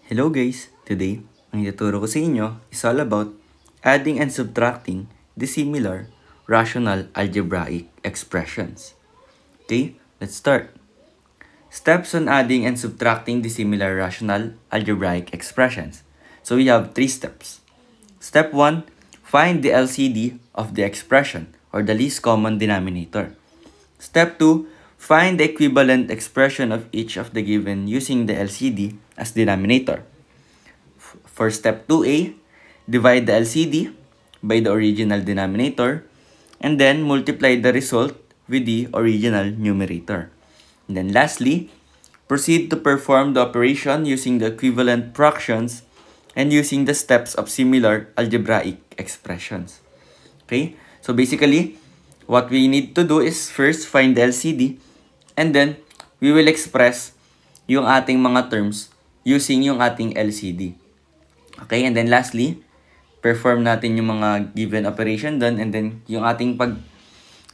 Hello guys! Today, ang ituturo ko sa inyo is all about adding and subtracting dissimilar rational algebraic expressions. Okay, let's start. Steps on adding and subtracting dissimilar rational algebraic expressions. So we have 3 steps. Step 1, find the LCD of the expression or the least common denominator. Step 2, find the equivalent expression of each of the given using the LCD as denominator. For step 2a, divide the LCD by the original denominator and then multiply the result with the original numerator. And then lastly, proceed to perform the operation using the equivalent fractions and using the steps of similar algebraic expressions. Okay? So basically, what we need to do is first find the LCD and then we will express yung ating mga terms using yung ating LCD. Okay? And then lastly, perform natin yung mga given operation done and then yung ating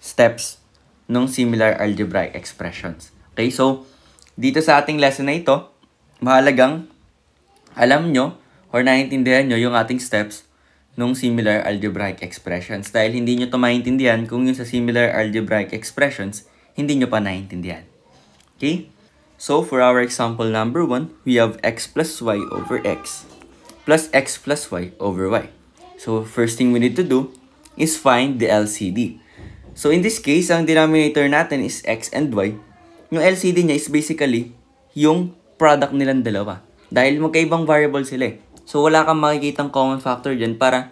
steps ng similar algebraic expressions. Okay? So, dito sa ating lesson na ito, mahalagang alam nyo or naiintindihan nyo yung ating steps ng similar algebraic expressions. Dahil hindi nyo ito maintindihan kung yung sa similar algebraic expressions, hindi nyo pa naiintindihan. Okay? So, for our example number 1, we have x plus y over x plus x plus y over y. So, first thing we need to do is find the LCD. So, in this case, ang denominator natin is x and y. Yung LCD niya is basically yung product nilang dalawa. Dahil magkaibang variable sila eh. So, wala kang makikitang common factor dyan para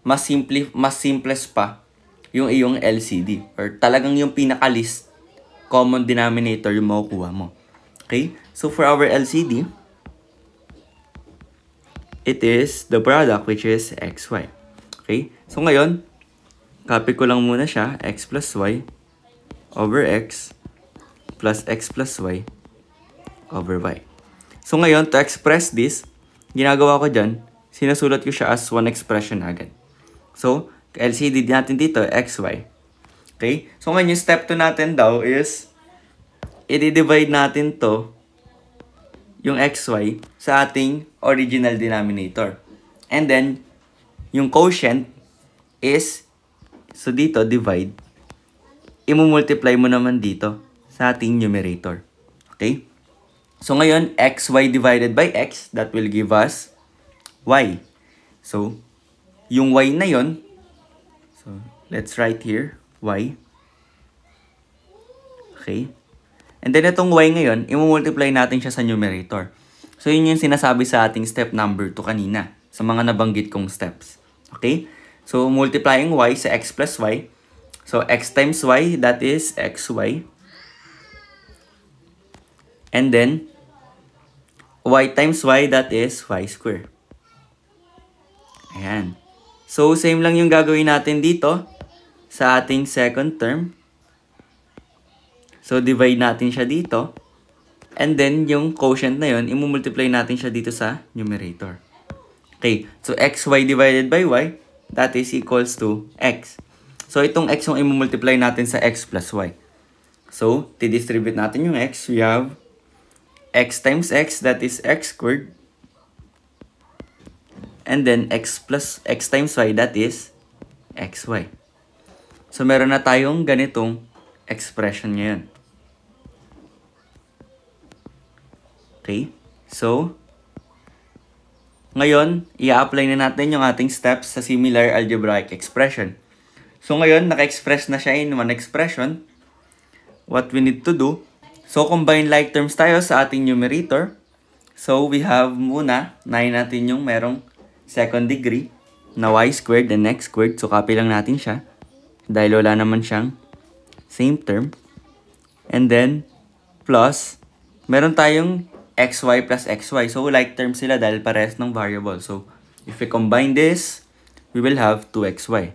mas simplest pa yung iyong LCD. Or talagang yung pinaka-least common denominator yung makukuha mo. Okay? So, for our LCD, it is the product which is xy. Okay? So, ngayon, copy ko lang muna siya, x plus y over x plus x plus y over y. So, ngayon, to express this, ginagawa ko dyan, sinasulat ko siya as one expression agad. So, LCD natin dito, xy. Okay? So, ngayon, yung step 2 natin daw is, i-divide natin to, yung xy, sa ating original denominator. And then, yung quotient is, so dito, divide, i-multiply mo naman dito sa ating numerator. Okay? So, ngayon, xy divided by x, that will give us y. So, yung y na yon, so, let's write here, y. Okay? And then, itong y ngayon, i-multiply natin siya sa numerator. So, yun yung sinasabi sa ating step number 2 kanina, sa mga nabanggit kong steps. Okay? So, multiplying y sa x plus y. So, x times y, that is xy. And then, y times y, that is y square. Ayan. So, same lang yung gagawin natin dito sa ating second term. So, divide natin siya dito. And then, yung quotient na yun, i-multiply natin siya dito sa numerator. Okay. So, xy divided by y, that is equals to x. So, itong x yung i-multiply natin sa x plus y. So, distribute natin yung x. We have x times x, that is x squared. And then, x times y, that is xy. So, meron na tayong ganitong expression ngayon. Okay? So, ngayon, i-apply na natin yung ating steps sa similar algebraic expression. So, ngayon, naka-express na siya in one expression. What we need to do, so, combine like terms tayo sa ating numerator. So, we have muna, 9 natin yung merong second degree na y squared and x squared. So, copy lang natin siya. Dahil wala naman siyang same term. And then, plus, meron tayong xy plus xy. So, like terms sila dahil parehas ng variable. So, if we combine this, we will have 2xy.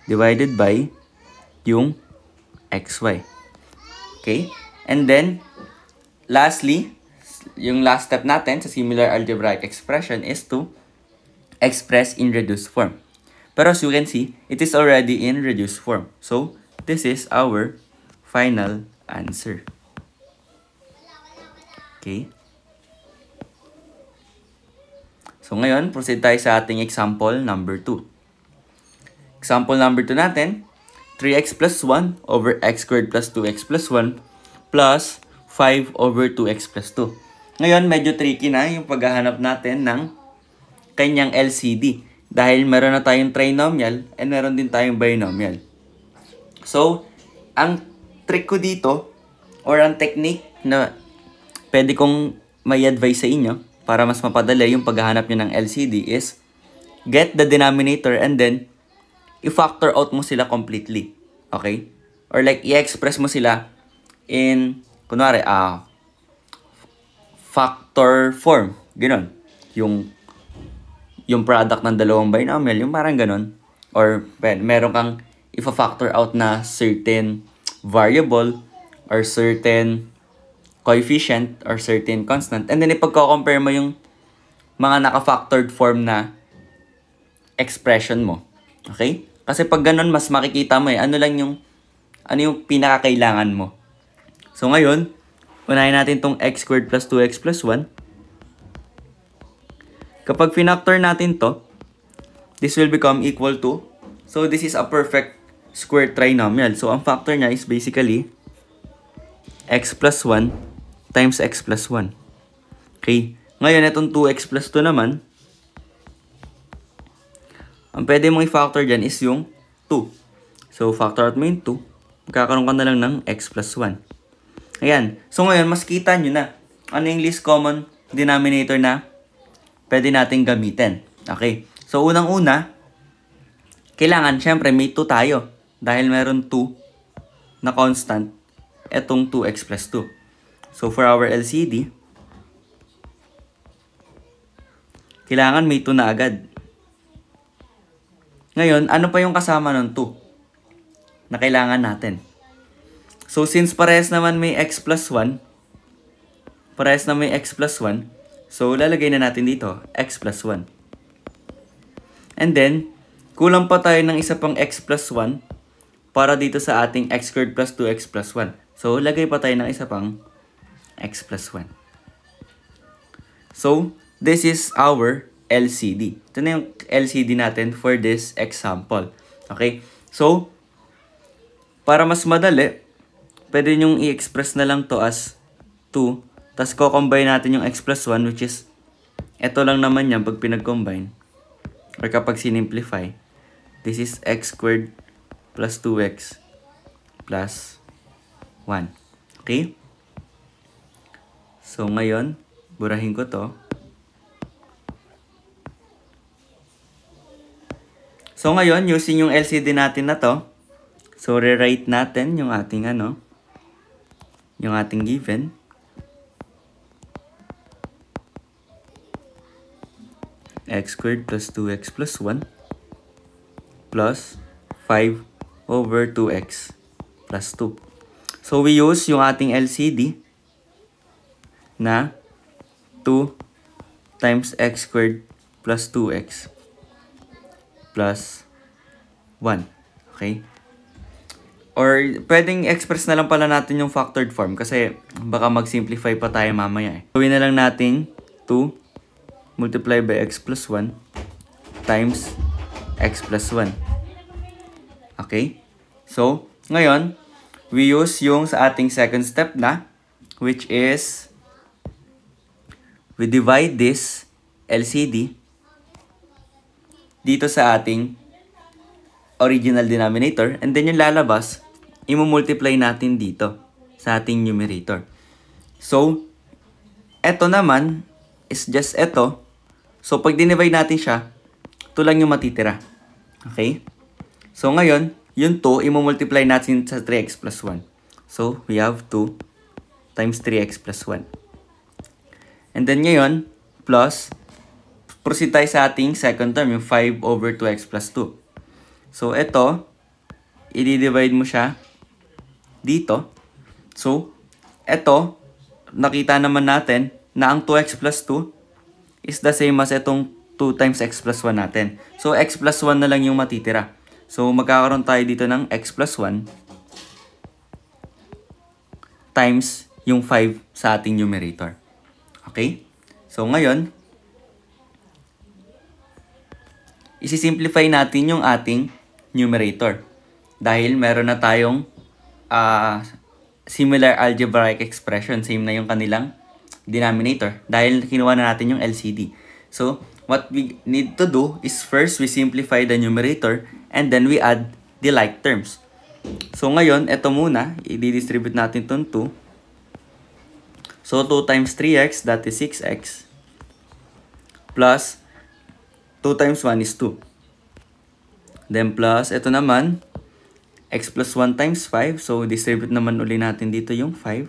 Divided by yung xy. Okay? And then, lastly, yung last step natin sa similar algebraic expression is to express in reduced form. Pero as you can see, it is already in reduced form. So, this is our final answer. Okay? So ngayon, proceed tayo sa ating example number 2. Example number 2 natin, 3x plus 1 over x squared plus 2x plus 1 plus 5 over 2x plus 2. Ngayon, medyo tricky na yung paghahanap natin ng kanyang LCD. Dahil meron na tayong trinomial and meron din tayong binomial. So, ang trick ko dito, or ang technique na pwede kong may advise sa inyo para mas mapadali yung paghahanap nyo ng LCD is get the denominator and then i-factor out mo sila completely. Okay? Or like, i-express mo sila in, kunwari, factor form. Ganon. Yung product ng dalawang binomial, yung parang ganon. Or meron kang ifa-factor out na certain variable or certain coefficient or certain constant. And then ipagko-compare mo yung mga naka-factored form na expression mo. Okay? Kasi pag ganon, mas makikita mo ano yung pinakakailangan mo. So ngayon, unahin natin tong x squared plus 2x plus 1. Kapag finactor natin to, this will become equal to, so this is a perfect square trinomial. So ang factor niya is basically x plus 1 times x plus 1. Okay? Ngayon, itong 2x plus 2 naman, ang pwede mong i-factor dyan is yung 2. So, factor out mo yung 2. Magkakaroon ka na lang ng x plus 1. Ayan. So, ngayon, mas kita nyo na ano yung least common denominator na pwede natin gamitin. Okay. So, unang-una, kailangan, syempre, may 2 tayo. Dahil meron 2 na constant, etong 2x plus 2. So, for our LCD, kailangan may 2 na agad. Ngayon, ano pa yung kasama ng 2 na kailangan natin? So, since parehas naman may x plus 1, parehas na may x plus 1, so, lalagay na natin dito, x plus 1. And then, kulang pa tayo ng isa pang x plus 1 para dito sa ating x squared plus 2x plus 1. So, lagay pa tayo ng isa pang x plus 1. So, this is our LCD. Ito na yung LCD natin for this example. Okay? So, para mas madali, pwede nyong i-express na lang to as 2. Tapos, ko-combine natin yung x plus 1, which is, ito lang naman yan pag pinag-combine. Or kapag sinimplify, this is x squared plus 2x plus 1. Okay? So, ngayon, burahin ko to. So, ngayon, using yung LCD natin na to, so, rewrite natin yung ating yung ating given. X squared plus 2x plus 1 plus 5 over 2x plus 2. So, we use yung ating LCD na 2 times x squared plus 2x plus 1. Okay? Or, pwedeng express na lang pala natin yung factored form kasi baka mag-simplify pa tayo mamaya. Gawin na lang natin 2 multiply by x plus 1 times x plus 1. Okay? So, ngayon, we use yung sa ating second step na, which is, we divide this LCD dito sa ating original denominator, and then yung lalabas, i-multiply natin dito sa ating numerator. So, eto naman is just eto. So, pag dinivide natin siya, ito lang yung matitira. Okay? So, ngayon, yung 2, i-multiply natin sa 3x plus 1. So, we have 2 times 3x plus 1. And then ngayon, plus, proceed tayo sa ating second term, yung 5 over 2x plus 2. So, ito, i-divide mo siya dito. So, ito, nakita naman natin na ang 2x plus 2 is the same as itong 2 times x plus 1 natin. So, x plus 1 na lang yung matitira. So, magkakaroon tayo dito ng x plus 1 times yung 5 sa ating numerator. Okay? So, ngayon, isi-simplify natin yung ating numerator. Dahil meron na tayong similar algebraic expression. Same na yung kanilang denominator. Dahil kinuha na natin yung LCD. So, what we need to do is first we simplify the numerator and then we add the like terms. So, ngayon, ito muna. I-distribute natin itong 2. So, 2 times 3x, that is 6x. Plus, 2 times 1 is 2. Then plus, ito naman, x plus 1 times 5. So, distribute naman uli natin dito yung 5.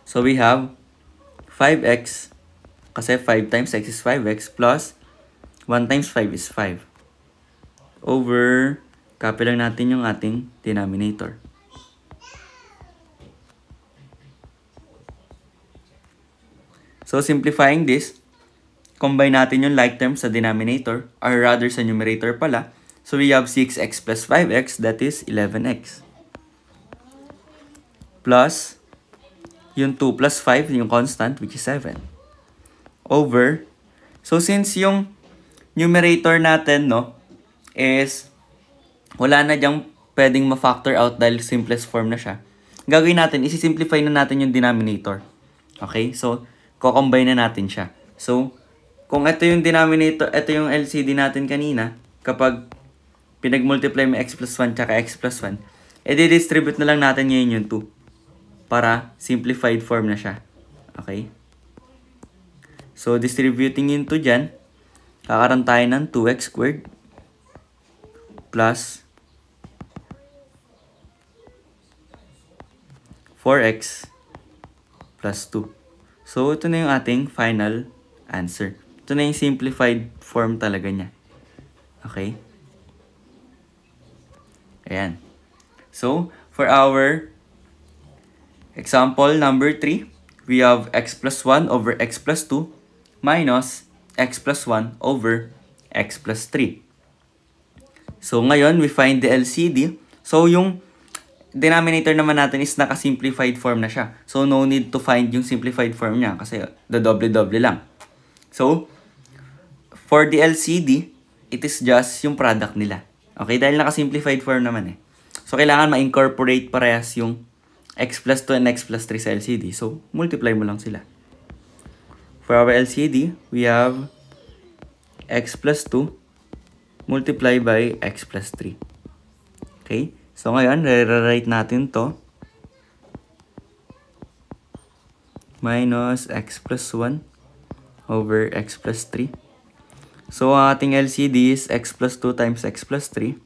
So, we have 5x, kasi 5 times x is 5x, plus 1 times 5 is 5. Over, copy lang natin yung ating denominator. So, simplifying this, combine natin yung like terms sa denominator, or rather sa numerator pala. So, we have 6x plus 5x, that is 11x. Plus, yung 2 plus 5, yung constant, which is 7. Over, so since yung numerator natin, no, is, wala na dyang pwedeng ma-factor out dahil simplest form na siya. Gagawin natin, isi-simplify na natin yung denominator. Okay? So, ko-combine na natin siya. So, kung ito yung denominator, ito yung LCD natin kanina, kapag pinag-multiply mo x plus 1 tsaka x plus 1, edi-distribute na lang natin ngayon yung 2 para simplified form na siya. Okay? So, distributing yung 2 dyan, kakaroon tayo ng 2x squared plus 4x plus 2. So, ito na yung ating final answer. Ito na yung simplified form talaga niya. Okay? Ayan. So, for our example number 3, we have x plus 1 over x plus 2 minus x plus 1 over x plus 3. So, ngayon, we find the LCD. So, yung denominator naman natin is naka-simplified form na siya. So, no need to find yung simplified form niya kasi doble-doble lang. So, for the LCD, it is just yung product nila. Okay? Dahil naka-simplified form naman eh. So, kailangan ma-incorporate parehas yung x plus 2 and x plus 3 sa LCD. So, multiply mo lang sila. For our LCD, we have x plus 2 multiply by x plus 3. Okay? So, ngayon, re-write natin to. Minus x plus 1 over x plus 3. So, ang ating LCD is x plus 2 times x plus 3.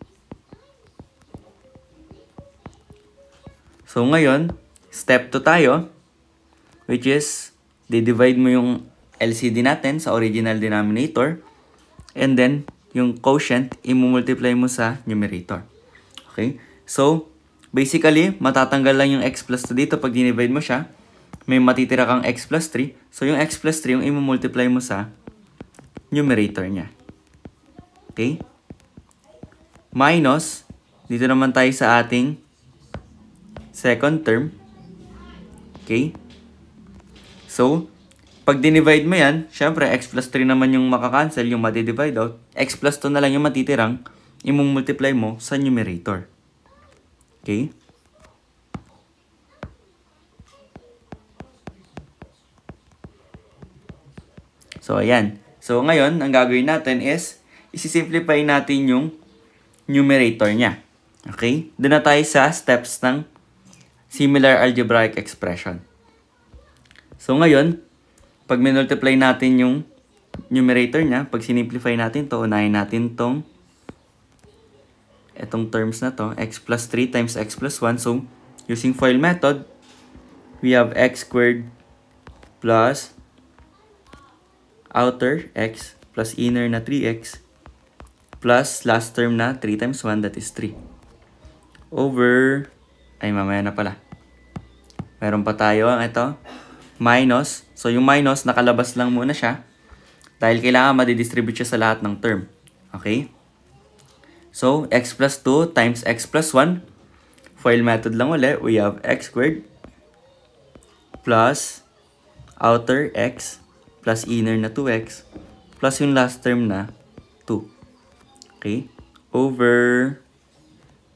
So, ngayon, step 2 tayo, which is, di-divide mo yung LCD natin sa original denominator, and then, yung quotient, i-multiply mo sa numerator. Okay? So, basically, matatanggal lang yung x plus 2 dito pag dinivide mo siya. May matitira kang x plus 3. So, yung x plus 3, yung i-multiply mo sa numerator niya. Okay? Minus, dito naman tayo sa ating second term. Okay? So, pag dinivide mo yan, syempre, x plus 3 naman yung makakancel, yung madi-divide out. X plus 2 na lang yung matitirang, i-multiply mo sa numerator. Okay? So, ayan. So, ngayon, ang gagawin natin is, isi-simplify natin yung numerator niya. Okay? Doon na tayo sa steps ng similar algebraic expression. So, ngayon, pag minultiply natin yung numerator niya, pag sinimplify natin to, unahin natin itong terms na to, x plus 3 times x plus 1. So, using FOIL method, we have x squared plus outer x plus inner na 3x plus last term na 3 times 1, that is 3. Over, ay mamaya na pala. Meron pa tayo ito, minus. So, yung minus, nakalabas lang muna siya dahil kailangan madidistribute siya sa lahat ng term. Okay? So, x plus 2 times x plus 1. FOIL method lang ulit. We have x squared plus outer x plus inner na 2x plus yung last term na 2. Okay? Over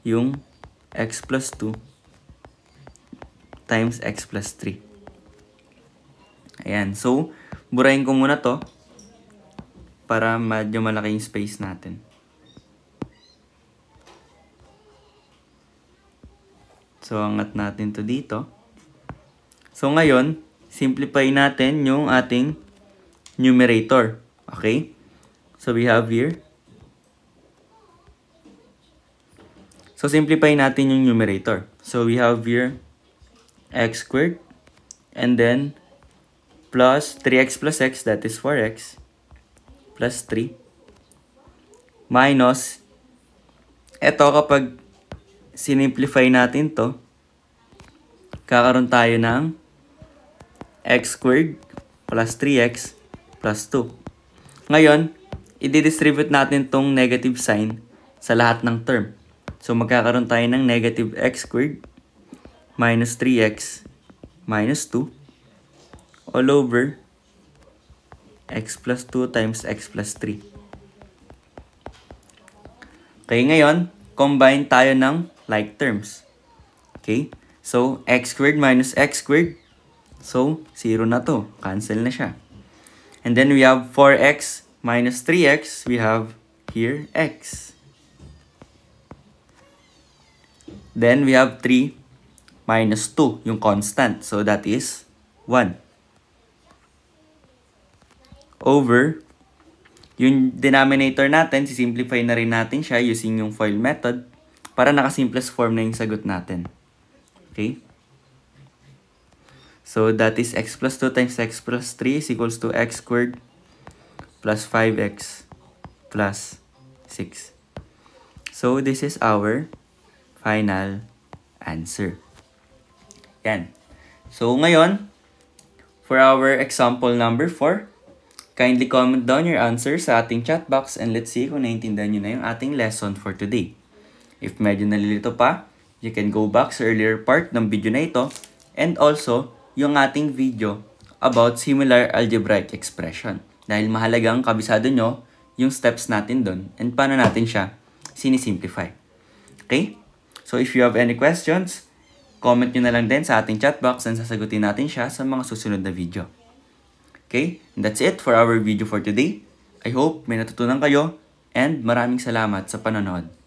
yung x plus 2 times x plus 3. Ayan. So, burahin ko muna to para medyo malaki yung space natin. So, angat natin to dito. So, ngayon, simplify natin yung ating numerator. Okay? So, we have here. So, simplify natin yung numerator. So, we have here x squared. And then, plus 3x plus x, that is 4x. Plus 3. Minus, eto kapag sinimplify natin to, kakaroon tayo ng x squared plus 3x plus 2. Ngayon, i-distribute natin tong negative sign sa lahat ng term. So, magkakaroon tayo ng negative x squared minus 3x minus 2 all over x plus 2 times x plus 3. Okay, ngayon, combine tayo ng like terms. Okay? So, x squared minus x squared. So, 0 na to. Cancel na siya. And then, we have 4x minus 3x. We have here x. Then, we have 3 minus 2, yung constant. So, that is 1. Over, yung denominator natin, sisimplify na rin natin siya using yung FOIL method para naka-simplest form na yung sagot natin. Okay? So, that is x plus 2 times x plus 3 is equals to x squared plus 5x plus 6. So, this is our final answer. Yan. So, ngayon, for our example number 4, kindly comment down your answer sa ating chat box and let's see kung naiintindihan nyo na yung ating lesson for today. If medyo nalilito pa, you can go back sa earlier part ng video na ito and also yung ating video about similar algebraic expression. Dahil mahalagang kabisado nyo yung steps natin doon and paano natin siya sinisimplify. Okay? So if you have any questions, comment nyo na lang din sa ating chat box and sasagutin natin siya sa mga susunod na video. Okay? And that's it for our video for today. I hope may natutunan kayo and maraming salamat sa panonood.